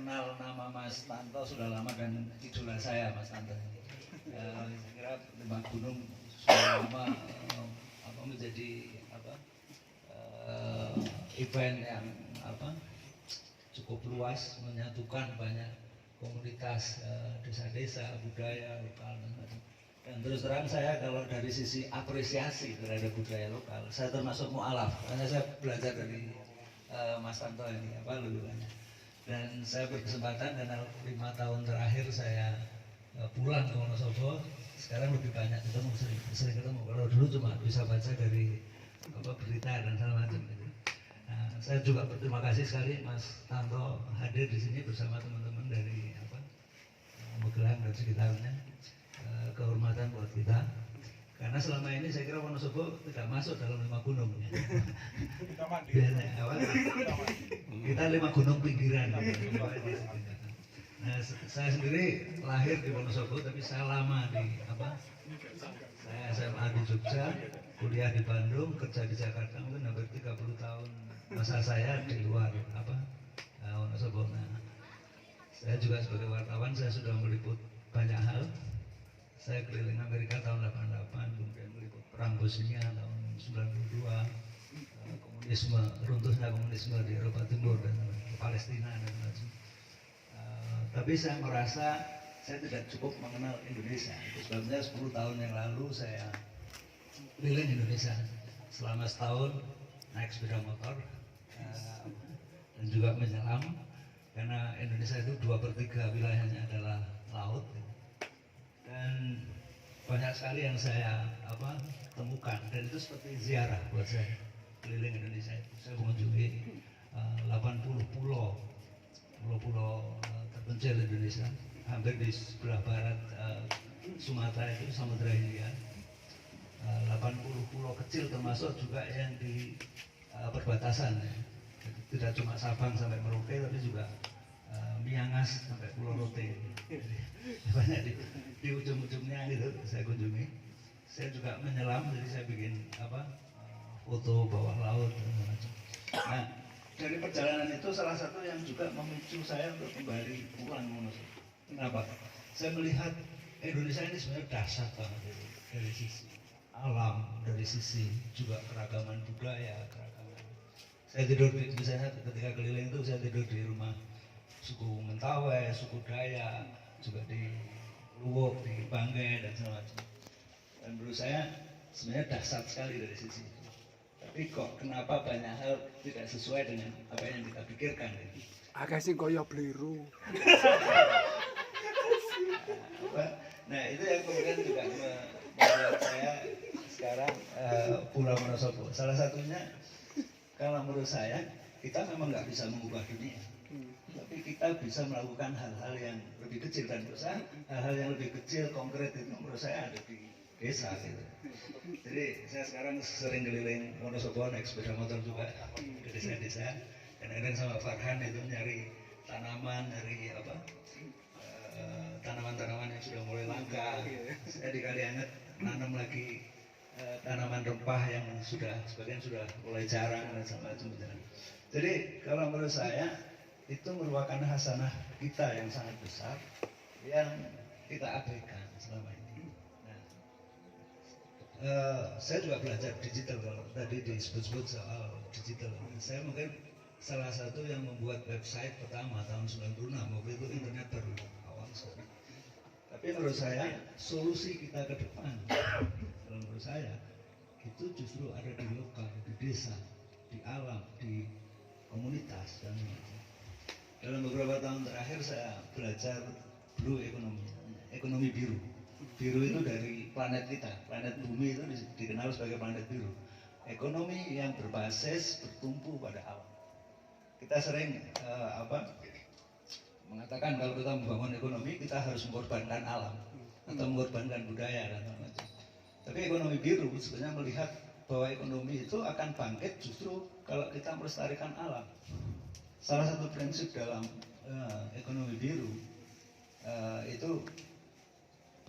kenal nama Mas Tanto sudah lama dan idola saya Mas Tanto. Saya kira Lima Gunung sudah lama menjadi event yang cukup luas, menyatukan banyak komunitas desa-desa, budaya lokal dan macam. Dan terus terang saya kalau dari sisi apresiasi terhadap budaya lokal, saya termasuk mu'alaf karena saya belajar dari Mas Tanto ini lebih banyak. Dan saya berkesempatan karena 5 tahun terakhir saya pulang ke Wonosobo, sekarang lebih banyak ketemu, sering ketemu. Kalau dulu cuma bisa baca dari berita dan segala macam gitu. Nah, saya juga berterima kasih sekali Mas Tanto hadir di sini bersama teman-teman dari Magelang dan sekitarnya. Kehormatan buat kita. Karena selama ini saya kira Wonosobo tidak masuk dalam 5 gunung. Kita 5 gunung pinggiran. Nah, saya sendiri lahir di Wonosobo, tapi saya lama di saya SMA di Jogja, kuliah di Bandung, kerja di Jakarta, mungkin hampir 30 tahun masa saya di luar Wonosobo. Nah, saya juga sebagai wartawan saya sudah meliput banyak hal. Saya keliling Amerika tahun 88, kemudian meliput perang Bosnia tahun 92, komunisme, runtuhnya komunisme di Eropa Timur dan Palestina dan macam. Tapi saya merasa saya tidak cukup mengenal Indonesia. Itu sebabnya 10 tahun yang lalu saya keliling Indonesia selama setahun, naik sepeda motor dan juga menyelam, karena Indonesia itu 2/3 wilayahnya adalah laut. Dan banyak sekali yang saya temukan, dan itu seperti ziarah buat saya keliling Indonesia. Saya mengunjungi 80 pulau terpencil Indonesia, hampir di sebelah barat Sumatera itu Samudra Hindia. 80 pulau kecil termasuk juga yang di perbatasan, ya. Tidak cuma Sabang sampai Merauke, tapi juga Miangas sampai Pulau Rote. Banyak di ujung-ujungnya gitu saya kunjungi. Saya juga menyelam, jadi saya bikin foto bawah laut dan macam. Nah, dari perjalanan itu salah satu yang juga memicu saya untuk kembali pulang Wonosobo. Kenapa? Saya melihat Indonesia ini sebenarnya dahsyat banget dari sisi alam, dari sisi juga keragaman budaya, keragaman. Saya tidur di misalnya ketika keliling itu saya tidur di rumah suku Mentawai, suku Dayak, juga di Luwuk, di Banggai dan segala macam. Dan menurut saya sebenarnya dahsyat sekali dari sisi itu. Tapi kok kenapa banyak hal tidak sesuai dengan apa yang kita pikirkan? Agak sih koyo bliru. Nah itu yang kemudian juga membuat saya sekarang pulang Wonosobo. Salah satunya kalau menurut saya kita memang nggak bisa mengubah dunia. Tapi kita bisa melakukan hal-hal yang lebih kecil, dan menurut saya hal-hal yang lebih kecil konkret itu menurut saya ada di desa gitu. Jadi saya sekarang sering keliling Wonosobo naik sepeda motor juga ke desa-desa, dan kadang sama Farhan itu nyari tanaman, nyari tanaman-tanaman yang sudah mulai langka. Saya di Kalianget nanam lagi tanaman rempah yang sebagian sudah mulai jarang dan macam-macam. Jadi kalau menurut saya itu merupakan hasanah kita yang sangat besar yang kita abaikan selama ini. Nah, saya juga belajar digital. Kalau tadi disebut-sebut soal digital, saya mungkin salah satu yang membuat website pertama tahun 96, waktu itu internet baru awal sekali. Tapi menurut saya solusi kita ke depan, kalau menurut saya itu justru ada di lokal, di desa, di alam, di komunitas dan dalam beberapa tahun terakhir saya belajar blue economy, ekonomi biru. Biru itu dari planet kita, planet bumi itu dikenal sebagai planet biru. Ekonomi yang berbasis bertumpu pada alam. Kita sering mengatakan kalau kita membangun ekonomi kita harus mengorbankan alam atau mengorbankan budaya dan macam-macam. Tapi ekonomi biru sebenarnya melihat bahwa ekonomi itu akan bangkit justru kalau kita melestarikan alam. Salah satu prinsip dalam ekonomi biru itu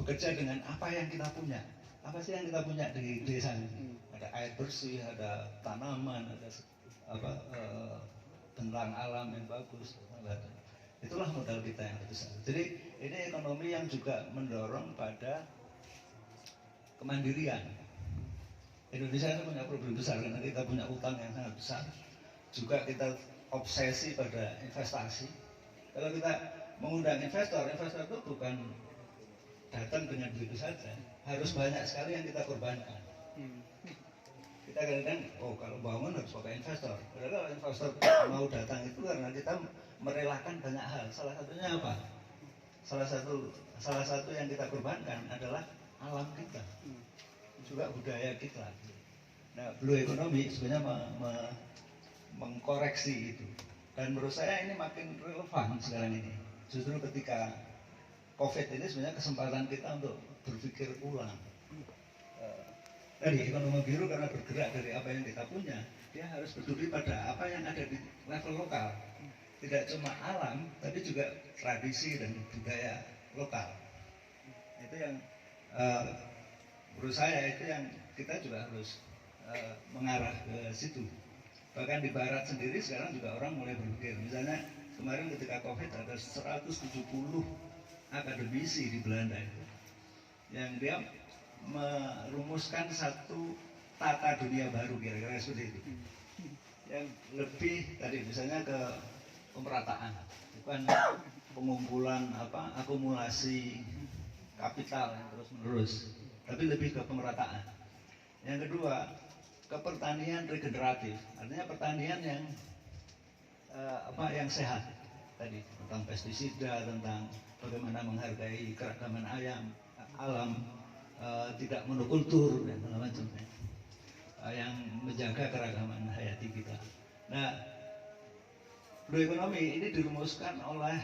bekerja dengan apa yang kita punya. Apa sih yang kita punya di desa ini? Ada air bersih, ada tanaman, ada bentang alam yang bagus. Itu itulah modal kita yang besar. Jadi ini ekonomi yang juga mendorong pada kemandirian. Indonesia itu punya problem besar karena kita punya utang yang sangat besar. Juga kita obsesi pada investasi. Kalau kita mengundang investor, investor itu bukan datang dengan duit saja, harus banyak sekali yang kita korbankan. Kita kadang-kadang, oh kalau bangun harus pakai investor. Padahal kalau investor mau datang itu karena kita merelakan banyak hal. Salah satunya apa? Salah satu yang kita korbankan adalah alam kita, juga budaya kita. Nah, blue economy sebenarnya mengkoreksi itu. Dan menurut saya ini makin relevan sekarang ini. Justru ketika COVID ini sebenarnya kesempatan kita untuk berpikir ulang. Tadi ekonomi biru karena bergerak dari apa yang kita punya, dia harus peduli pada apa yang ada di level lokal. Tidak cuma alam, tapi juga tradisi dan budaya lokal. Itu yang menurut saya itu yang kita juga harus mengarah ke situ. Bahkan di barat sendiri sekarang juga orang mulai berpikir. Misalnya kemarin ketika COVID ada 170 akademisi di Belanda itu yang dia merumuskan satu tata dunia baru kira-kira seperti itu, yang lebih tadi misalnya ke pemerataan, bukan pengumpulan akumulasi kapital yang terus menerus, tapi lebih ke pemerataan. Yang kedua, ke pertanian regeneratif, artinya pertanian yang yang sehat tadi, tentang pestisida, tentang bagaimana menghargai keragaman alam, tidak monokultur dan segala macam, yang menjaga keragaman hayati kita. Nah, blue economy ini dirumuskan oleh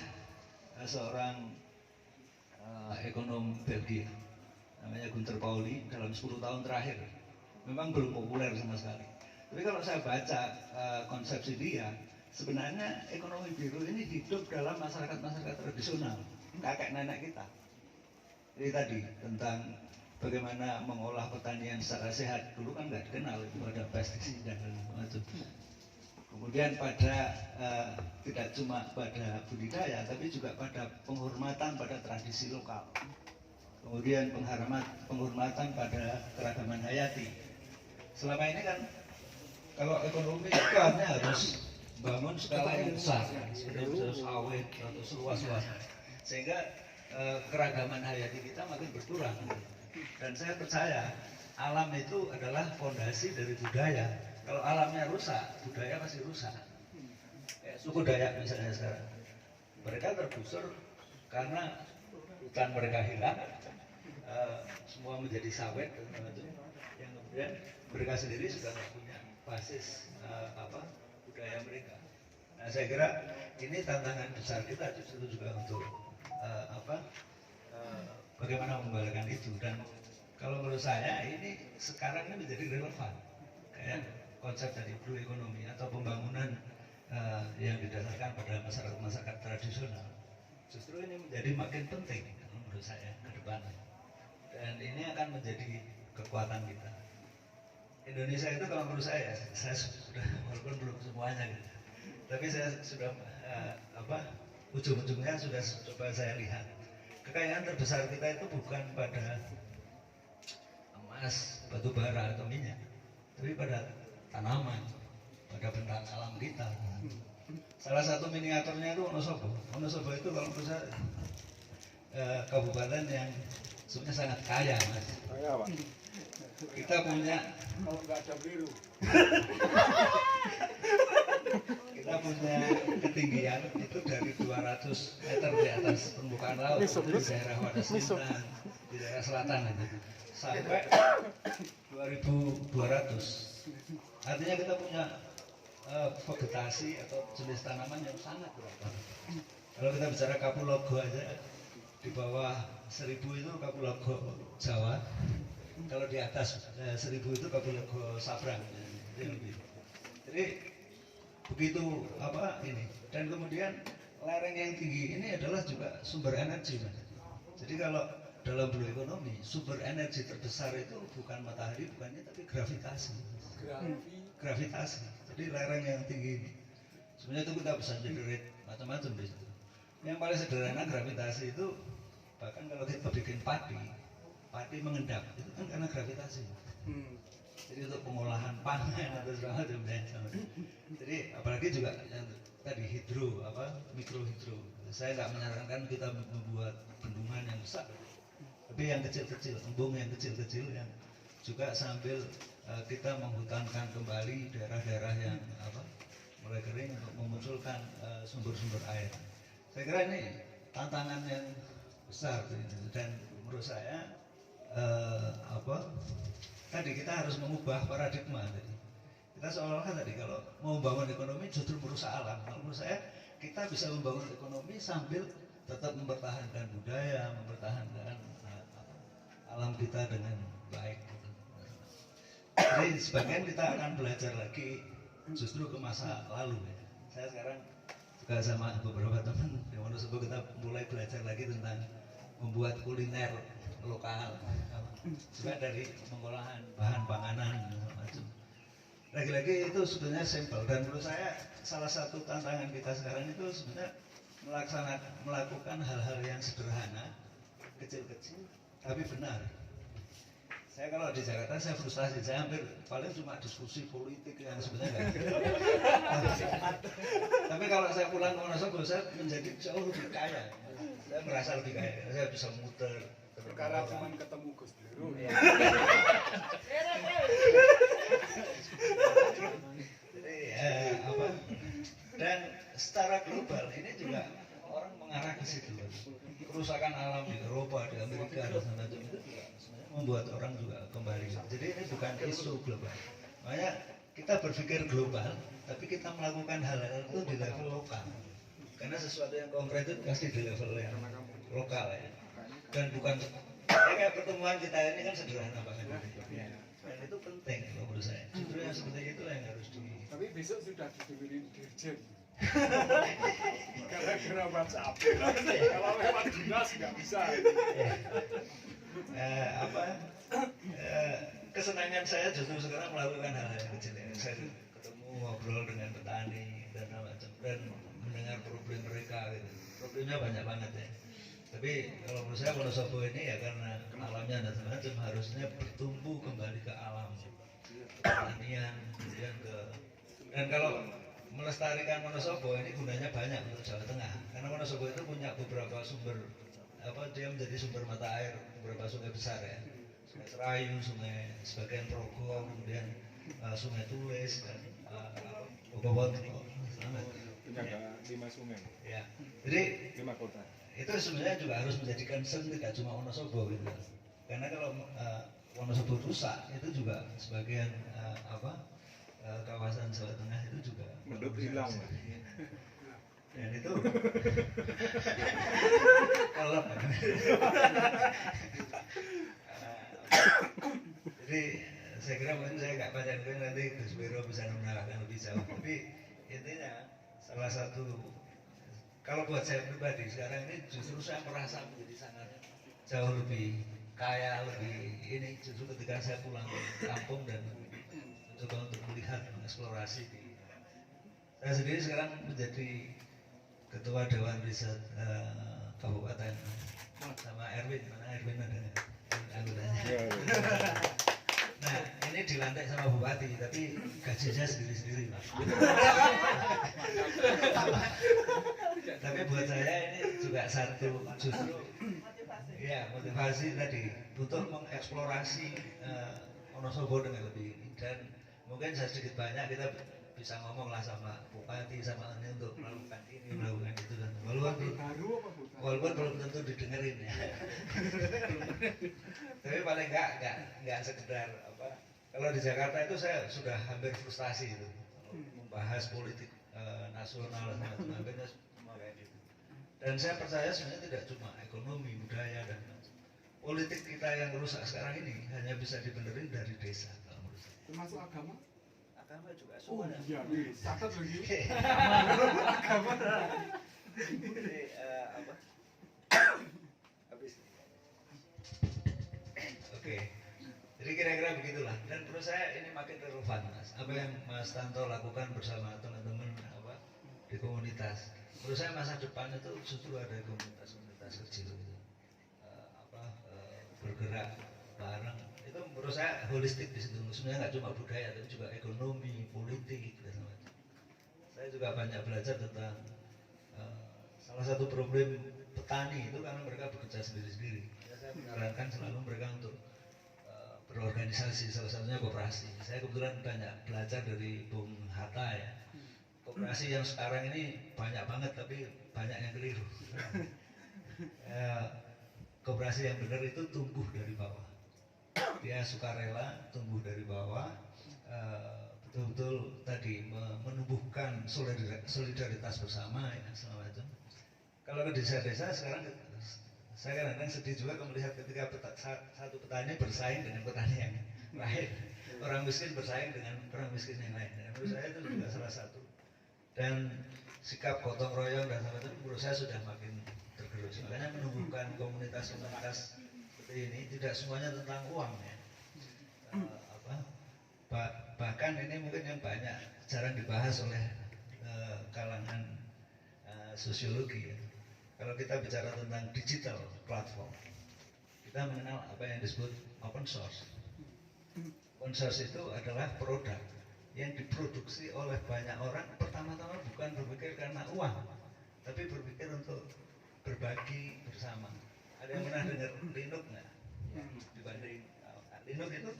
seorang ekonom Belgia, namanya Gunther Pauli, dalam 10 tahun terakhir. Memang belum populer sama sekali. Tapi kalau saya baca konsepsi dia, sebenarnya ekonomi biru ini hidup dalam masyarakat-masyarakat tradisional, kakek nenek kita. Jadi tadi tentang bagaimana mengolah pertanian secara sehat, dulu kan nggak dikenal itu ada pestisida dan macam. Kemudian pada tidak cuma pada budidaya, tapi juga pada penghormatan pada tradisi lokal. Kemudian penghormatan pada keragaman hayati. Selama ini kan kalau ekonomi itu hanya harus bangun skala yang besar, seperti sawit atau seluas-luasnya, sehingga keragaman hayati kita makin berkurang. Dan saya percaya alam itu adalah fondasi dari budaya. Kalau alamnya rusak, budaya pasti rusak. Kayak suku Dayak misalnya sekarang, mereka tergusur karena hutan mereka hilang, semua menjadi sawit dan sebagainya. Yang kemudian mereka sendiri sudah tidak punya basis budaya mereka. Nah, saya kira ini tantangan besar kita justru juga untuk bagaimana mengembalikan itu. Dan kalau menurut saya ini sekarang ini menjadi relevan, kayak konsep dari blue economy atau pembangunan yang didasarkan pada masyarakat tradisional. Justru ini menjadi makin penting menurut saya ke depan. Dan ini akan menjadi kekuatan kita. Indonesia itu kalau menurut saya sudah, walaupun belum semuanya gitu, tapi saya sudah ujung-ujungnya sudah coba saya lihat. Kekayaan terbesar kita itu bukan pada emas, batu bara atau minyak, tapi pada tanaman, pada benda alam kita. Salah satu miniaturnya itu Wonosobo. Wonosobo itu kalau menurut saya kabupaten yang sebenarnya sangat kaya, Mas. Kaya, Pak. Kita punya, Kalau nggak ada biru. kita punya ketinggian itu dari 200 meter di atas permukaan laut, itu di daerah Wadas Lintang, di daerah selatan itu, sampai 2200. Artinya kita punya vegetasi atau jenis tanaman yang sangat beragam. Kalau kita bicara kapulaga aja, di bawah 1000 itu kapulaga Jawa, kalau di atas 1000 itu kapulaga Sabrang. Jadi begitu ini. Dan kemudian lereng yang tinggi ini adalah juga sumber energi, Mas. Jadi kalau dalam blue economy, sumber energi terbesar itu bukan matahari, bukannya, tapi gravitasi. Gravitasi. Jadi lereng yang tinggi ini, sebenarnya itu kita bisa generate macam-macam di situ. Yang paling sederhana gravitasi itu, bahkan kalau kita bikin padi mengendap itu kan karena gravitasi. Jadi untuk pengolahan pangan atau segala macam. Jadi apalagi juga yang tadi mikro hidro. Saya nggak menyarankan kita membuat bendungan yang besar, tapi yang kecil-kecil, embung yang kecil-kecil yang juga sambil kita menghutankan kembali daerah-daerah yang mulai kering untuk memunculkan sumber-sumber air. Saya kira ini tantangan yang besar dan menurut saya tadi kita harus mengubah paradigma tadi. Kita seolah-olah tadi kalau mau membangun ekonomi justru merusak alam. Kalau menurut saya kita bisa membangun ekonomi sambil tetap mempertahankan budaya, mempertahankan alam kita dengan baik. Jadi sebagian kita akan belajar lagi justru ke masa lalu. Saya sekarang juga sama beberapa teman di Wonosobo kita mulai belajar lagi tentang membuat kuliner lokal, juga dari pengolahan bahan panganan macam. Lagi-lagi itu sebetulnya simpel dan menurut saya salah satu tantangan kita sekarang itu sebenarnya melakukan hal-hal yang sederhana, kecil-kecil tapi benar. Saya kalau di Jakarta saya frustasi, saya hampir paling cuma diskusi politik yang sebenarnya enggak. Tapi kalau saya pulang ke Wonosobo saya menjadi jauh lebih kaya. Saya merasa lebih kaya, saya bisa muter. Perkara cuma ketemu Gus Biru. Jadi dan secara global ini juga orang mengarah ke situ. Kerusakan alam di Eropa, di Amerika dan semacam itu juga membuat orang juga kembali. Jadi ini bukan isu global. Makanya kita berpikir global, tapi kita melakukan hal-hal itu di level lokal. Karena sesuatu yang konkret itu pasti di level yang lokal ya. Dan bukan kayak pertemuan kita ini kan sederhana banget. Dan itu penting kalau menurut saya. Justru yang seperti itu yang harus Tapi besok sudah didengerin Dirjen. Gara-gara WhatsApp. Kalau lewat dinas nggak bisa. Kesenangan saya justru sekarang melakukan hal-hal yang kecil ya. Saya ketemu ngobrol dengan petani dan macam dan mendengar problem mereka gitu. Problemnya banyak banget ya. Tapi kalau menurut saya Wonosobo ini ya karena alamnya dan semacam harusnya bertumbuh kembali ke alam, pertanian, kemudian dan kalau melestarikan Wonosobo ini gunanya banyak untuk Jawa Tengah. Karena Wonosobo itu punya beberapa sumber dia menjadi sumber mata air beberapa sungai besar ya, Sungai Serayu, Sungai sebagian Progo, kemudian Sungai Tulis dan Bogowonto. Punya 5 sungai. Ya, jadi 5 kota. itu sebenarnya juga harus menjadi concern tidak cuma Wonosobo gitu. Karena kalau Wonosobo rusak itu juga sebagian kawasan Jawa Tengah itu juga Mendut hilang. Dan itu kalau jadi saya kira mungkin saya nggak panjangkan nanti Gus Biro bisa menerangkan lebih jauh. Tapi intinya salah satu kalau buat saya pribadi sekarang ini justru saya merasa menjadi sangat jauh lebih kaya, lebih ini justru ketika saya pulang ke kampung dan mencoba untuk melihat, mengeksplorasi. Saya sendiri sekarang menjadi ketua Dewan Riset Kabupaten sama Erwin, mana Erwin ada anggotanya. Nah ini dilantik sama Bupati, tapi gajinya sendiri-sendiri Pak. Tapi buat saya ini juga satu justru ya motivasi tadi untuk mengeksplorasi Wonosobo dengan lebih dan mungkin sedikit banyak kita bisa ngomong lah sama Bupati sama ini untuk melakukan ini melakukan itu dan walaupun belum tentu didengerin ya. Tapi paling enggak sekedar kalau di Jakarta itu saya sudah hampir frustasi itu membahas politik nasional hampirnya semua kayak gitu. Dan saya percaya sebenarnya tidak cuma ekonomi, budaya dan politik kita yang rusak sekarang ini hanya bisa dibenerin dari desa kalau menurut saya. Termasuk agama? Agama juga Oh semua. iya, catat lagi. Agama. Jadi habis. Oke. Jadi kira-kira begitulah. Dan menurut saya ini makin relevan Mas. Apa yang Mas Tanto lakukan bersama teman-teman di komunitas. menurut saya masa depan itu justru ada komunitas-komunitas kecil gitu. Bergerak bareng itu menurut saya holistik di situ. Sebenarnya nggak cuma budaya tapi juga ekonomi, politik dan macam. Saya juga banyak belajar tentang salah satu problem petani itu karena mereka bekerja sendiri-sendiri. Ya, saya menyarankan selalu mereka untuk berorganisasi, salah satunya koperasi. Saya kebetulan banyak belajar dari Bung Hatta ya. Koperasi yang sekarang ini banyak banget tapi banyak yang keliru. Koperasi yang benar itu tumbuh dari bawah. Dia sukarela tumbuh dari bawah, betul-betul tadi menumbuhkan solidaritas bersama ya segala macam. Kalau ke desa-desa sekarang saya kadang-kadang sedih juga melihat ketika satu petani bersaing dengan petani yang lain, orang miskin bersaing dengan orang miskin yang lain. Dan menurut saya itu juga salah satu. Dan sikap gotong royong dan sebagainya menurut saya sudah makin tergerus. Makanya menumbuhkan komunitas-komunitas seperti ini tidak semuanya tentang uang ya. Bahkan ini mungkin yang banyak jarang dibahas oleh kalangan sosiologi ya. Kalau kita bicara tentang digital platform, kita mengenal apa yang disebut open source. Open source itu adalah produk yang diproduksi oleh banyak orang. Pertama-tama bukan berpikir karena uang, tapi berpikir untuk berbagi bersama. Ada yang pernah dengar Linux nggak? Dibanding Linux itu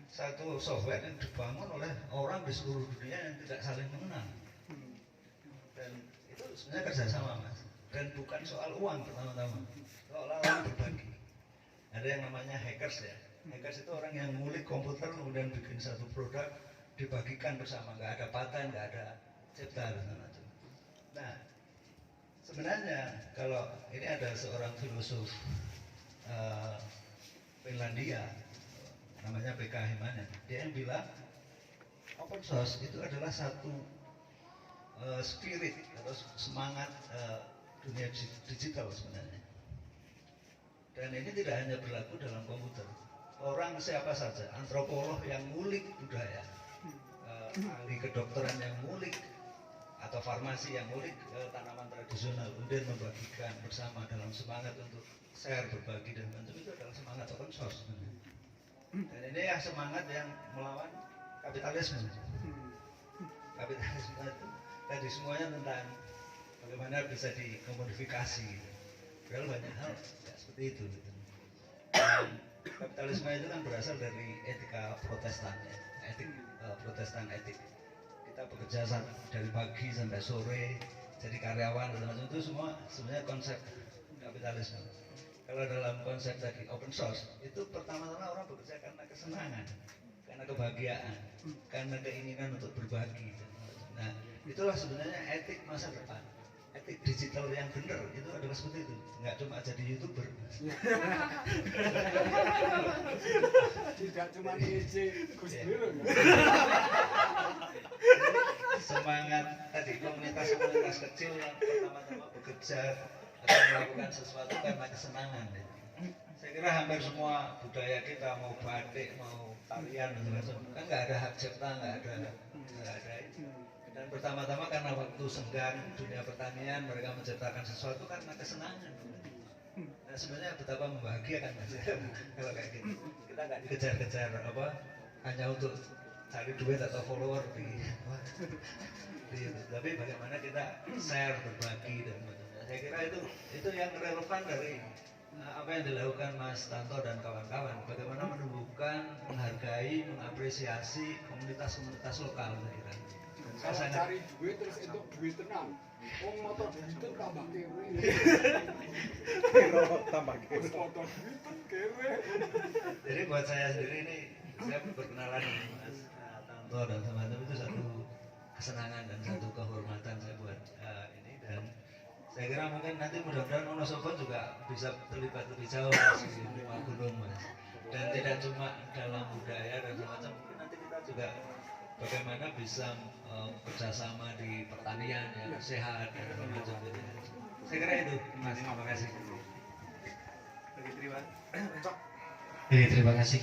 satu software yang dibangun oleh orang di seluruh dunia yang tidak saling mengenal. Dan itu sebenarnya kerjasama mas. Dan bukan soal uang pertama-tama, soal orang berbagi. Ada yang namanya hackers ya. Hackers itu orang yang ngulik komputer kemudian bikin satu produk dibagikan bersama, nggak ada paten, nggak ada cipta dan macam. Nah, sebenarnya kalau ini ada seorang filosof Finlandia, namanya PK Himanen, dia yang bilang open source itu adalah satu spirit atau semangat dunia digital sebenarnya. Dan ini tidak hanya berlaku dalam komputer. Orang siapa saja, antropolog yang ngulik budaya, ahli kedokteran yang ngulik, atau farmasi yang ngulik tanaman tradisional, kemudian membagikan bersama dalam semangat untuk share, berbagi dan macam itu adalah semangat open source. Dan ini ya semangat yang melawan kapitalisme. Kapitalisme itu tadi semuanya tentang bagaimana bisa dikomodifikasi. Padahal banyak hal ya, seperti itu. Kapitalisme itu kan berasal dari etika Protestan, ya. Protestan etik. Kita bekerja dari pagi sampai sore, jadi karyawan dan macam itu semua sebenarnya konsep kapitalisme. Kalau dalam konsep tadi open source itu pertama-tama orang bekerja karena kesenangan, karena kebahagiaan, karena keinginan untuk berbagi. Nah, itulah sebenarnya etik masa depan. Etik digital yang benar itu adalah seperti itu, nggak cuma jadi YouTuber. Tidak cuma ngisi Gus Dur. Semangat tadi komunitas-komunitas kecil yang pertama-tama bekerja atau melakukan sesuatu karena kesenangan. Saya kira hampir semua budaya kita, mau batik, mau tarian dan sebagainya, kan nggak ada hak cipta, nggak ada itu. Dan pertama-tama karena waktu senggang dunia pertanian mereka menciptakan sesuatu karena kesenangan. Nah sebenarnya betapa membahagiakan mas kalau kayak gitu. Kita nggak dikejar-kejar hanya untuk cari duit atau follower tapi bagaimana kita share, berbagi dan macam-macam. Saya kira itu yang relevan dari apa yang dilakukan Mas Tanto dan kawan-kawan. Bagaimana menumbuhkan, menghargai, mengapresiasi komunitas-komunitas lokal. Saya kira. Kalau cari duit terus itu duit tenang. Motor duit tambah kewe. Tambah Motor duit kewe. Jadi buat saya sendiri ini, saya berkenalan dengan Mas Tanto dan teman-teman itu satu kesenangan dan satu kehormatan saya buat ini. Dan saya kira mungkin nanti mudah-mudahan Wonosobo juga bisa terlibat lebih jauh di lima gunung mas. Dan tidak cuma dalam budaya dan semacam, mungkin nanti kita juga bagaimana bisa kerjasama di pertanian yang sehat dan semacam itu. Saya kira itu mas, terima kasih. Terima kasih.